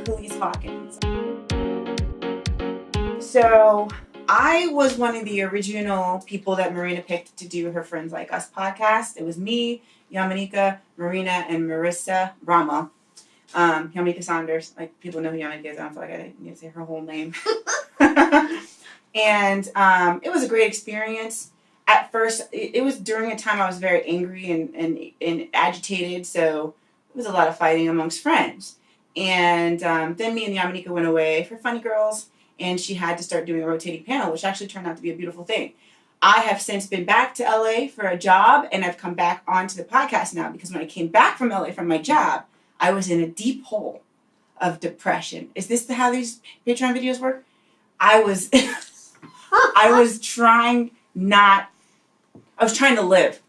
I'm Calise Hawkins. So I was one of the original people that Marina picked to do her Friends Like Us podcast. It was me, Yamanika, Marina, and Marissa Brahma. Yamanika Saunders. Like, people know who Yamanika is. I don't feel like I need to say her whole name. And it was a great experience. At first, it was during a time I was very angry and agitated, so it was a lot of fighting amongst friends. And then me and Yamanika went away for Funny Girls, and she had to start doing a rotating panel, which actually turned out to be a beautiful thing. I have since been back to LA for a job, and I've come back onto the podcast now, because when I came back from LA from my job, I was in a deep hole of depression. Is this how these Patreon videos work? I was trying to live.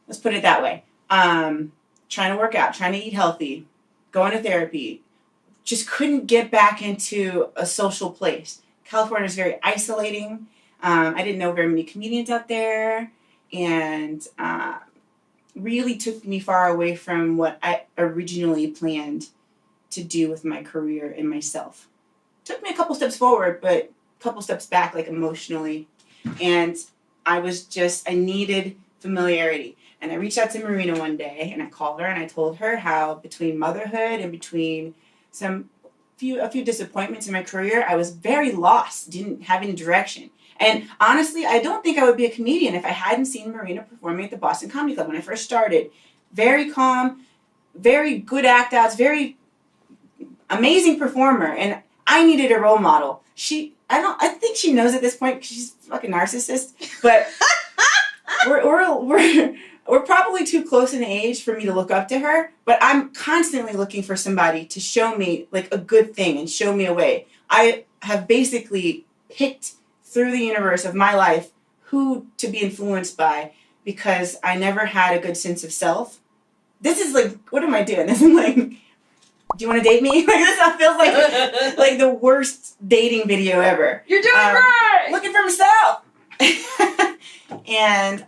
Let's put it that way. Trying to work out, trying to eat healthy, going to therapy. Just couldn't get back into a social place. California is very isolating. I didn't know very many comedians out there, and really took me far away from what I originally planned to do with my career and myself. Took me a couple steps forward, but a couple steps back, like emotionally. And I needed familiarity. And I reached out to Marina one day, and I called her, and I told her how between motherhood and between a few disappointments in my career, I was very lost, didn't have any direction. And honestly, I don't think I would be a comedian if I hadn't seen Marina performing at the Boston Comedy Club when I first started. Very calm, very good act outs, very amazing performer, and I needed a role model. I think she knows at this point, because she's a fucking narcissist, but we're probably too close in age for me to look up to her, but I'm constantly looking for somebody to show me like a good thing and show me a way. I have basically picked through the universe of my life who to be influenced by, because I never had a good sense of self. This is like, what am I doing? This is like, do you want to date me? Like, this feels like the worst dating video ever. You're doing great! Looking for myself. And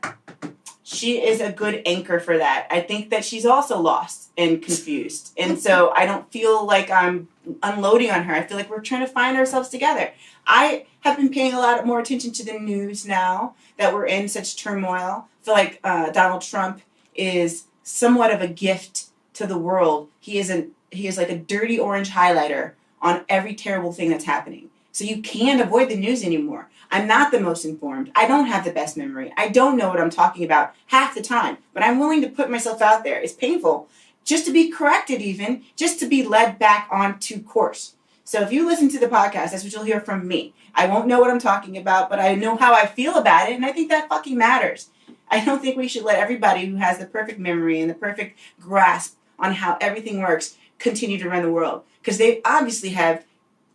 she is a good anchor for that. I think that she's also lost and confused. And so I don't feel like I'm unloading on her. I feel like we're trying to find ourselves together. I have been paying a lot more attention to the news now that we're in such turmoil. I feel like Donald Trump is somewhat of a gift to the world. He is like a dirty orange highlighter on every terrible thing that's happening. So you can't avoid the news anymore. I'm not the most informed. I don't have the best memory. I don't know what I'm talking about half the time, but I'm willing to put myself out there. It's painful just to be corrected, even just to be led back onto course. So if you listen to the podcast, that's what you'll hear from me. I won't know what I'm talking about, but I know how I feel about it, and I think that fucking matters. I don't think we should let everybody who has the perfect memory and the perfect grasp on how everything works continue to run the world, because they obviously have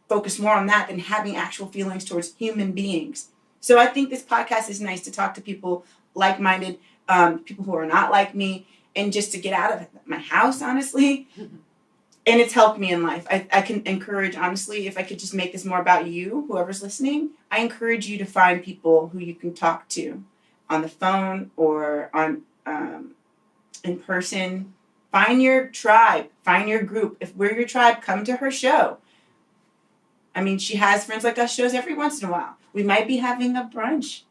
focused more on that than having actual feelings towards human beings. So I think this podcast is nice to talk to people like-minded, people who are not like me, and just to get out of my house, honestly. And it's helped me in life. I can encourage, honestly, if I could just make this more about you, whoever's listening, I encourage you to find people who you can talk to on the phone or on in person. Find your tribe. Find your group. If we're your tribe, come to her show. I mean, she has Friends Like Us shows every once in a while. We might be having a brunch.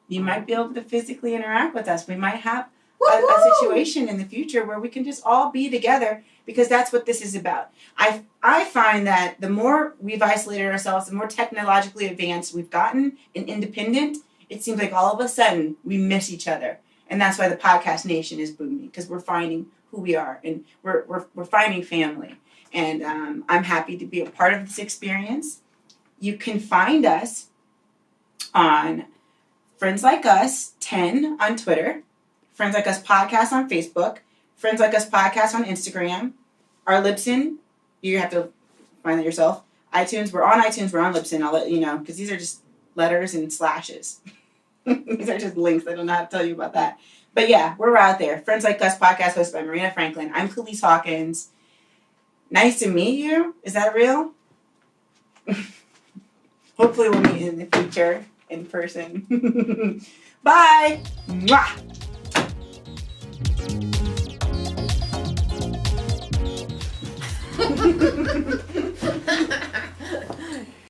You might be able to physically interact with us. We might have a situation in the future where we can just all be together, because that's what this is about. I find that the more we've isolated ourselves, the more technologically advanced we've gotten and independent, it seems like all of a sudden we miss each other. And that's why the podcast nation is booming, because we're finding who we are, and we're finding family. And I'm happy to be a part of this experience. You can find us on Friends Like Us 10 on Twitter, Friends Like Us Podcast on Facebook, Friends Like Us Podcast on Instagram. Our Libsyn, you have to find that yourself. iTunes, we're on iTunes, we're on Libsyn. I'll let you know, because these are just letters and slashes. These are just links. I don't know how to tell you about that. But yeah, we're out there. Friends Like Us Podcast hosted by Marina Franklin. I'm Calise Hawkins. Nice to meet you. Is that real? Hopefully we'll meet in the future in person. Bye. Mwah.